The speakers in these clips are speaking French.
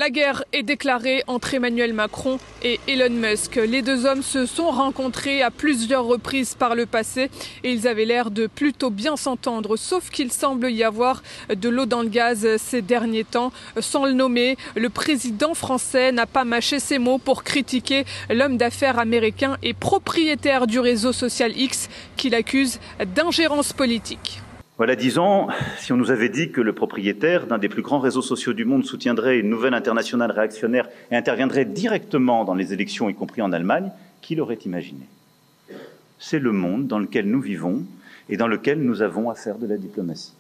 La guerre est déclarée entre Emmanuel Macron et Elon Musk. Les deux hommes se sont rencontrés à plusieurs reprises par le passé et ils avaient l'air de plutôt bien s'entendre, sauf qu'il semble y avoir de l'eau dans le gaz ces derniers temps. Sans le nommer, le président français n'a pas mâché ses mots pour critiquer l'homme d'affaires américain et propriétaire du réseau social X qu'il accuse d'ingérence politique. Voilà 10 ans, si on nous avait dit que le propriétaire d'un des plus grands réseaux sociaux du monde soutiendrait une nouvelle internationale réactionnaire et interviendrait directement dans les élections, y compris en Allemagne, qui l'aurait imaginé? C'est le monde dans lequel nous vivons et dans lequel nous avons à faire de la diplomatie.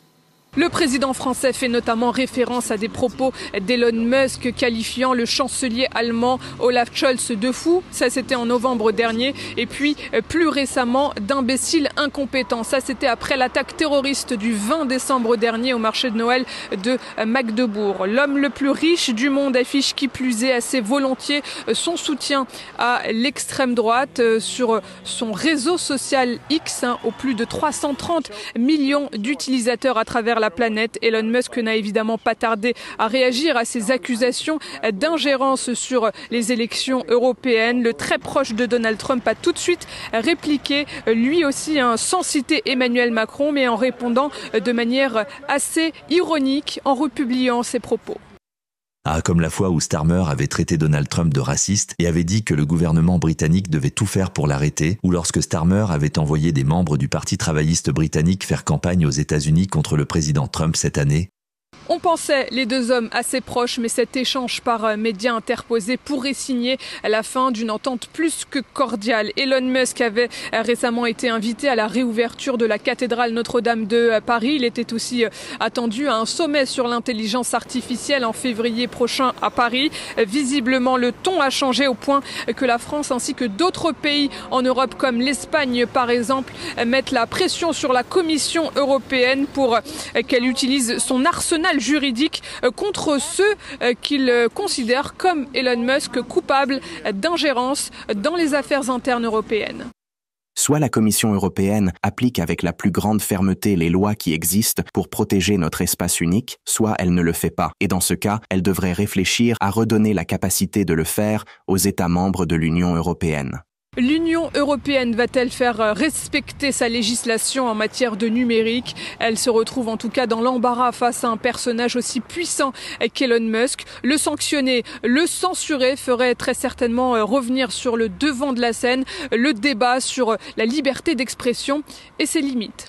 Le président français fait notamment référence à des propos d'Elon Musk qualifiant le chancelier allemand Olaf Scholz de fou. Ça, c'était en novembre dernier. Et puis, plus récemment, d'imbécile incompétent. Ça, c'était après l'attaque terroriste du 20 décembre dernier au marché de Noël de Magdebourg. L'homme le plus riche du monde affiche qui plus est assez volontiers son soutien à l'extrême droite sur son réseau social X, aux plus de 330 millions d'utilisateurs à travers la planète. Elon Musk n'a évidemment pas tardé à réagir à ces accusations d'ingérence sur les élections européennes. Le très proche de Donald Trump a tout de suite répliqué, lui aussi, sans citer Emmanuel Macron, mais en répondant de manière assez ironique en republiant ses propos. Ah, comme la fois où Starmer avait traité Donald Trump de raciste et avait dit que le gouvernement britannique devait tout faire pour l'arrêter, ou lorsque Starmer avait envoyé des membres du Parti travailliste britannique faire campagne aux États-Unis contre le président Trump cette année. On pensait les deux hommes assez proches, mais cet échange par médias interposés pourrait signer la fin d'une entente plus que cordiale. Elon Musk avait récemment été invité à la réouverture de la cathédrale Notre-Dame de Paris. Il était aussi attendu à un sommet sur l'intelligence artificielle en février prochain à Paris. Visiblement, le ton a changé au point que la France ainsi que d'autres pays en Europe, comme l'Espagne par exemple, mettent la pression sur la Commission européenne pour qu'elle utilise son arsenal juridique contre ceux qu'ils considèrent comme Elon Musk coupables d'ingérence dans les affaires internes européennes. Soit la Commission européenne applique avec la plus grande fermeté les lois qui existent pour protéger notre espace unique, soit elle ne le fait pas. Et dans ce cas, elle devrait réfléchir à redonner la capacité de le faire aux États membres de l'Union européenne. L'Union européenne va-t-elle faire respecter sa législation en matière de numérique? Elle se retrouve en tout cas dans l'embarras face à un personnage aussi puissant qu'Elon Musk. Le sanctionner, le censurer ferait très certainement revenir sur le devant de la scène le débat sur la liberté d'expression et ses limites.